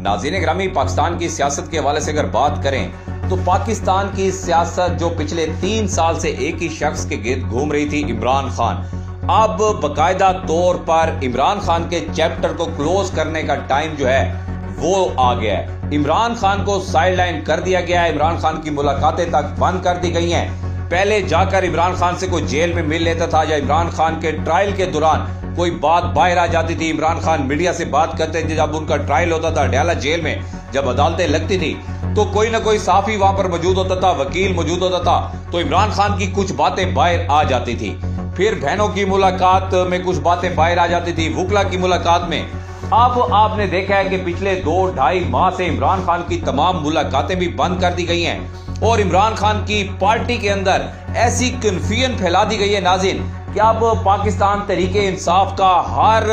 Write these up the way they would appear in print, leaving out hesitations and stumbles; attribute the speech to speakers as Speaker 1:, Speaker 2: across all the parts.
Speaker 1: ناظرین گرامی، پاکستان کی سیاست کے حوالے سے اگر بات کریں تو پاکستان کی سیاست جو پچھلے 3 سال سے ایک ہی شخص کے گرد گھوم رہی تھی، عمران خان، اب باقاعدہ طور پر عمران خان کے چیپٹر کو کلوز کرنے کا ٹائم جو ہے وہ آ گیا ہے۔ عمران خان کو سائیڈ لائن کر دیا گیا ہے، عمران خان کی ملاقاتیں تک بند کر دی گئی ہیں۔ پہلے جا کر عمران خان سے کوئی جیل میں مل لیتا تھا یا عمران خان کے ٹرائل کے دوران کوئی بات باہر آ جاتی تھی، عمران خان میڈیا سے بات کرتے تھے، جب ان کا ٹرائل ہوتا تھا ڈیالہ جیل میں، جب عدالتیں لگتی تھی تو کوئی نہ کوئی صحافی وہاں پر موجود ہوتا تھا، وکیل موجود ہوتا تھا، تو عمران خان کی کچھ باتیں باہر آ جاتی تھی۔ پھر بہنوں کی ملاقات میں کچھ باتیں باہر آ جاتی تھی، وکلا کی ملاقات میں۔ اب آپ نے دیکھا ہے کہ پچھلے 2-2.5 ماہ سے عمران خان کی تمام ملاقاتیں بھی بند کر دی گئی ہیں اور عمران خان کی پارٹی کے اندر ایسی کنفیوژن پھیلا دی گئی ہے ناظرین کہ اب پاکستان تحریک انصاف کا ہر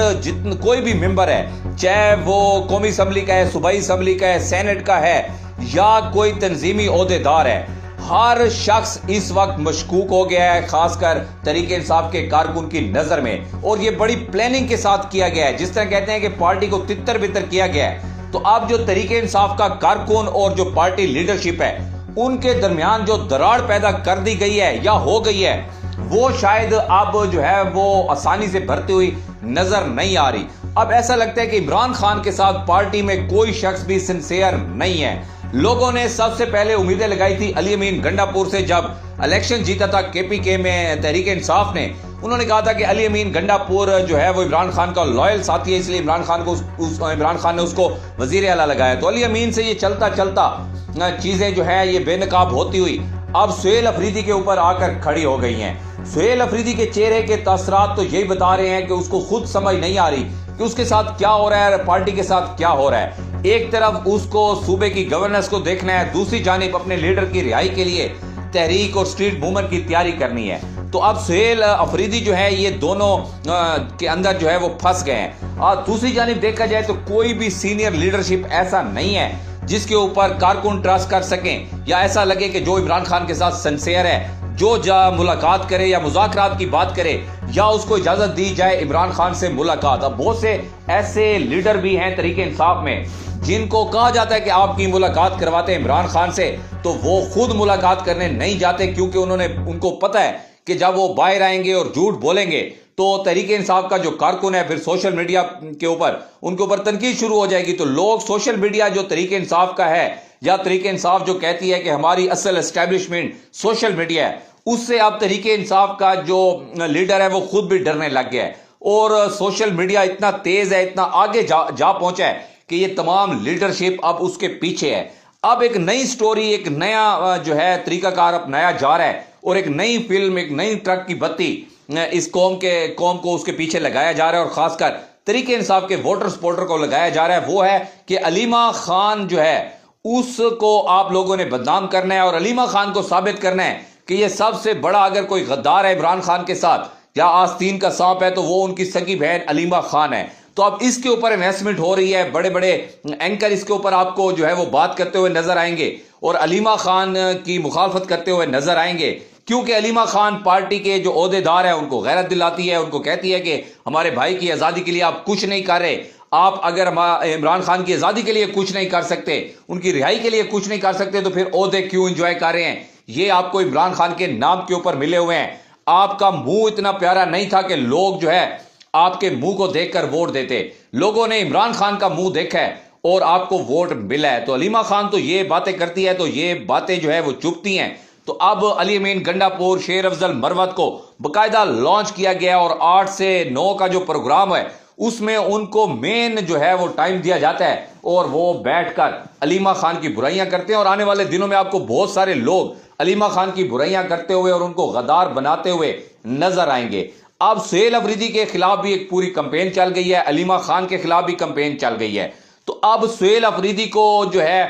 Speaker 1: کوئی بھی ممبر ہے، چاہے وہ قومی اسمبلی کا ہے، صوبائی اسمبلی کا ہے، سینٹ کا ہے یا کوئی تنظیمی عہدیدار ہے، ہر شخص اس وقت مشکوک ہو گیا ہے، خاص کر تحریک انصاف کے کارکن کی نظر میں، اور یہ بڑی پلاننگ کے ساتھ کیا گیا ہے۔ جس طرح کہتے ہیں کہ پارٹی کو تتر بتر کیا گیا ہے، تو اب جو تحریک انصاف کا کارکن اور جو پارٹی لیڈرشپ ہے ان کے درمیان جو دراڑ پیدا کر دی گئی ہے یا ہو گئی ہے، وہ شاید اب جو ہے وہ آسانی سے بھرتی ہوئی نظر نہیں آ رہی۔ اب ایسا لگتا ہے کہ عمران خان کے ساتھ پارٹی میں کوئی شخص بھی سنسیئر نہیں ہے۔ لوگوں نے سب سے پہلے امیدیں لگائی تھی علی امین گنڈا پور سے، جب الیکشن جیتا تھا KPK میں تحریک انصاف نے، انہوں نے کہا تھا کہ علی امین گنڈا پور جو ہے وہ عمران خان کا لائل ساتھی ہے، اس لیے عمران خان نے اس کو وزیر اعلیٰ لگایا۔ تو علی امین سے یہ چلتا چلتا چیزیں جو ہے یہ بے نقاب ہوتی ہوئی اب سہیل افریدی کے اوپر آ کر کھڑی ہو گئی ہیں۔ سہیل افریدی کے چہرے کے تاثرات تو یہی بتا رہے ہیں کہ اس کو خود سمجھ نہیں آ رہی کہ اس کے ساتھ کیا ہو رہا ہے، پارٹی کے ساتھ کیا ہو رہا ہے۔ ایک طرف اس کو صوبے کی گورننس کو دیکھنا ہے، دوسری جانب اپنے لیڈر کی رہائی کے لیے تحریک اور اسٹریٹ موومنٹ کی تیاری کرنی ہے۔ تو اب سہیل افریدی جو ہے یہ دونوں کے اندر جو ہے وہ پھنس گئے ہیں۔ اور دوسری جانب دیکھا جائے تو کوئی بھی سینئر لیڈرشپ ایسا نہیں ہے جس کے اوپر کارکن ٹرسٹ کر سکیں یا ایسا لگے کہ جو عمران خان کے ساتھ سنسیئر ہے، جو ملاقات کرے یا مذاکرات کی بات کرے یا اس کو اجازت دی جائے عمران خان سے ملاقات۔ اب بہت سے ایسے لیڈر بھی ہیں تحریک انصاف میں جن کو کہا جاتا ہے کہ آپ کی ملاقات کرواتے ہیں عمران خان سے، تو وہ خود ملاقات کرنے نہیں جاتے، کیونکہ ان کو پتہ ہے کہ جب وہ باہر آئیں گے اور جھوٹ بولیں گے تو تحریک انصاف کا جو کارکن ہے پھر سوشل میڈیا کے اوپر ان کے اوپر تنقید شروع ہو جائے گی۔ تو لوگ سوشل میڈیا جو تحریک انصاف کا ہے یا تحریک انصاف جو کہتی ہے کہ ہماری اصل اسٹیبلشمنٹ سوشل میڈیا ہے، اس سے اب تحریک انصاف کا جو لیڈر ہے وہ خود بھی ڈرنے لگ گیا ہے، اور سوشل میڈیا اتنا تیز ہے، اتنا آگے جا پہنچا ہے کہ یہ تمام لیڈرشپ اب اس کے پیچھے ہے۔ اب ایک نئی سٹوری، ایک نیا جو ہے طریقہ کار اپنایا جا رہا ہے، اور ایک نئی فلم، ایک نئی ٹرک کی بتی اس قوم کو اس کے پیچھے لگایا جا رہا ہے، اور خاص کر تحریک انصاف کے ووٹر سپورٹر کو لگایا جا رہا ہے۔ وہ ہے کہ علیمہ خان جو ہے اس کو آپ لوگوں نے بدنام کرنا ہے، اور علیمہ خان کو ثابت کرنا ہے کہ یہ سب سے بڑا اگر کوئی غدار ہے عمران خان کے ساتھ یا آستین کا سانپ ہے تو وہ ان کی سگی بہن علیمہ خان ہے۔ تو اب اس کے اوپر انویسٹمنٹ ہو رہی ہے، بڑے بڑے اینکر اس کے اوپر آپ کو جو ہے وہ بات کرتے ہوئے نظر آئیں گے اور علیمہ خان کی مخالفت کرتے ہوئے نظر آئیں گے، کیونکہ علیمہ خان پارٹی کے جو عہدیدار ہیں ان کو غیرت دلاتی ہے، ان کو کہتی ہے کہ ہمارے بھائی کی آزادی کے لیے آپ کچھ نہیں کر رہے، آپ اگر عمران خان کی آزادی کے لیے کچھ نہیں کر سکتے، ان کی رہائی کے لیے کچھ نہیں کر سکتے، تو پھر عہدے کیوں انجوائے کر رہے ہیں؟ یہ آپ کو عمران خان کے نام کے اوپر ملے ہوئے ہیں۔ آپ کا منہ اتنا پیارا نہیں تھا کہ لوگ جو ہے آپ کے منہ کو دیکھ کر ووٹ دیتے، لوگوں نے عمران خان کا منہ دیکھا ہے اور آپ کو ووٹ ملا ہے۔ تو علیمہ خان تو یہ باتیں کرتی ہے تو یہ باتیں جو ہے وہ چپتی ہیں۔ تو اب علی امین گنڈا پور، شیر افضل مروت کو باقاعدہ لانچ کیا گیا، اور 8 سے 9 کا جو پروگرام ہے اس میں ان کو مین جو ہے وہ ٹائم دیا جاتا ہے، اور وہ بیٹھ کر علیمہ خان کی برائیاں کرتے ہیں، اور آنے والے دنوں میں آپ کو بہت سارے لوگ علیمہ خان کی برائیاں کرتے ہوئے اور ان کو غدار بناتے ہوئے نظر آئیں گے۔ اب سہیل افریدی کے خلاف بھی ایک پوری کمپین چل گئی ہے، علیمہ خان کے خلاف بھی کمپین چل گئی ہے۔ تو اب سہیل افریدی کو جو ہے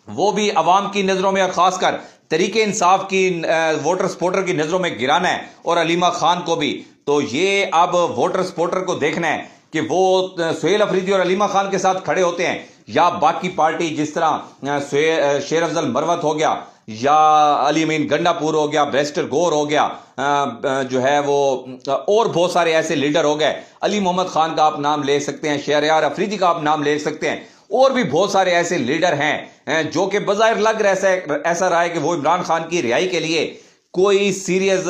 Speaker 1: وہ بھی عوام کی نظروں میں اور خاص کر تحریک انصاف کی ووٹر سپورٹر کی نظروں میں گرانا ہے، اور علیمہ خان کو بھی۔ تو یہ اب ووٹر سپورٹر کو دیکھنا ہے کہ وہ سہیل افریدی اور علیمہ خان کے ساتھ کھڑے ہوتے ہیں یا باقی پارٹی جس طرح شیر افضل مروت ہو گیا یا علی امین گنڈا پور ہو گیا، بیرسٹر گور ہو گیا، جو ہے وہ اور بہت سارے ایسے لیڈر ہو گئے، علی محمد خان کا آپ نام لے سکتے ہیں، شہریار افریدی کا آپ نام لے سکتے ہیں، اور بھی بہت سارے ایسے لیڈر ہیں جو کہ بظاہر لگ ایسا رہا ہے کہ وہ عمران خان کی رہائی کے لیے کوئی سیریس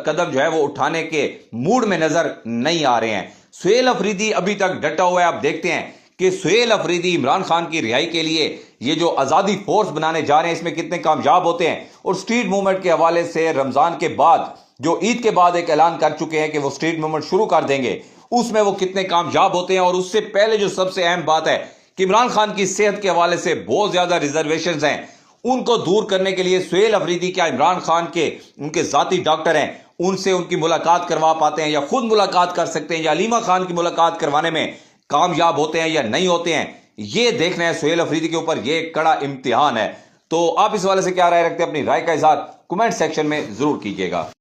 Speaker 1: قدم جو ہے وہ اٹھانے کے موڈ میں نظر نہیں آ رہے ہیں۔ سہیل افریدی ابھی تک ڈٹا ہوا ہے۔ آپ دیکھتے ہیں کہ سہیل افریدی عمران خان کی رہائی کے لیے یہ جو آزادی فورس بنانے جا رہے ہیں اس میں کتنے کامیاب ہوتے ہیں، اور سٹریٹ موومنٹ کے حوالے سے رمضان کے بعد جو عید کے بعد ایک اعلان کر چکے ہیں کہ وہ سٹریٹ موومنٹ شروع کر دیں گے، اس میں وہ کتنے کامیاب ہوتے ہیں۔ اور اس سے پہلے جو سب سے اہم بات ہے کہ عمران خان کی صحت کے حوالے سے بہت زیادہ ریزرویشنز ہیں، ان کو دور کرنے کے لیے سہیل افریدی کیا عمران خان کے ان کے ذاتی ڈاکٹر ہیں ان سے ان کی ملاقات کروا پاتے ہیں، یا خود ملاقات کر سکتے ہیں، یا علیمہ خان کی ملاقات کروانے میں کامیاب ہوتے ہیں یا نہیں ہوتے ہیں، یہ دیکھنا ہے سہیل افریدی کے اوپر۔ یہ ایک کڑا امتحان ہے۔ تو آپ اس حوالے سے کیا رائے رکھتے ہیں؟ اپنی رائے کا اظہار کمنٹ سیکشن میں ضرور کیجیے گا۔